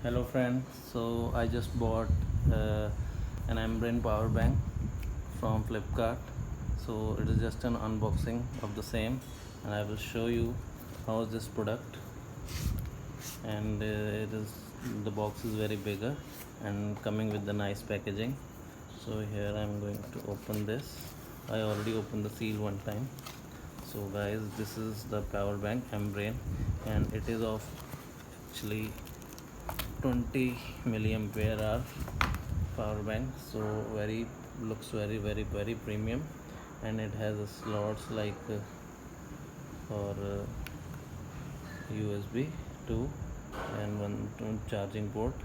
Hello friends, so I just bought an Ambrane power bank from Flipkart. So it is just an unboxing of the same, and I will show you how is this product. And the box is very bigger and coming with the nice packaging. So here I'm going to open this. I already opened the seal one time. So guys, this is the power bank Ambrane, and it is of actually 20 milliampere hour power bank. So looks very premium, and it has a slots like for USB 2 and one charging port.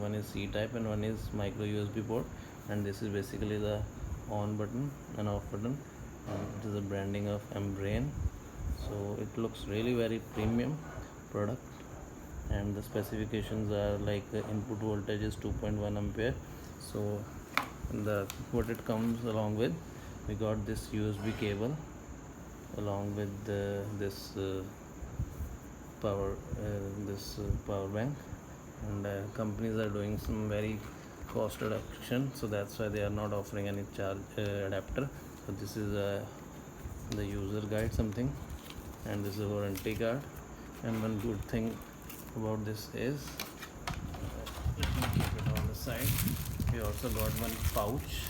One is C type and one is micro USB port, and this is basically the on button and off button, and it is a branding of Ambrane. So it looks really very premium product, and the specifications are like input voltage is 2.1 ampere. So what it comes along with, we got this USB cable along with this power bank, and companies are doing some very cost reduction, so that's why they are not offering any charge adapter. So this is the user guide something, and this is a warranty card. And one good thing about this is, let me keep it on the side, we also got one pouch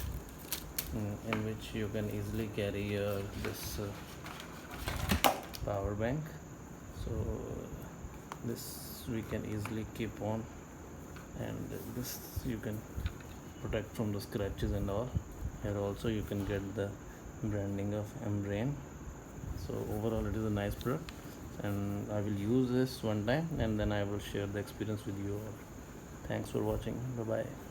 in which you can easily carry this power bank. So this we can easily keep on, and this you can protect from the scratches and all. Here also you can get the branding of Ambrane. So overall it is a nice product, and I will use this one time and then I will share the experience with you all. Thanks for watching. Bye bye.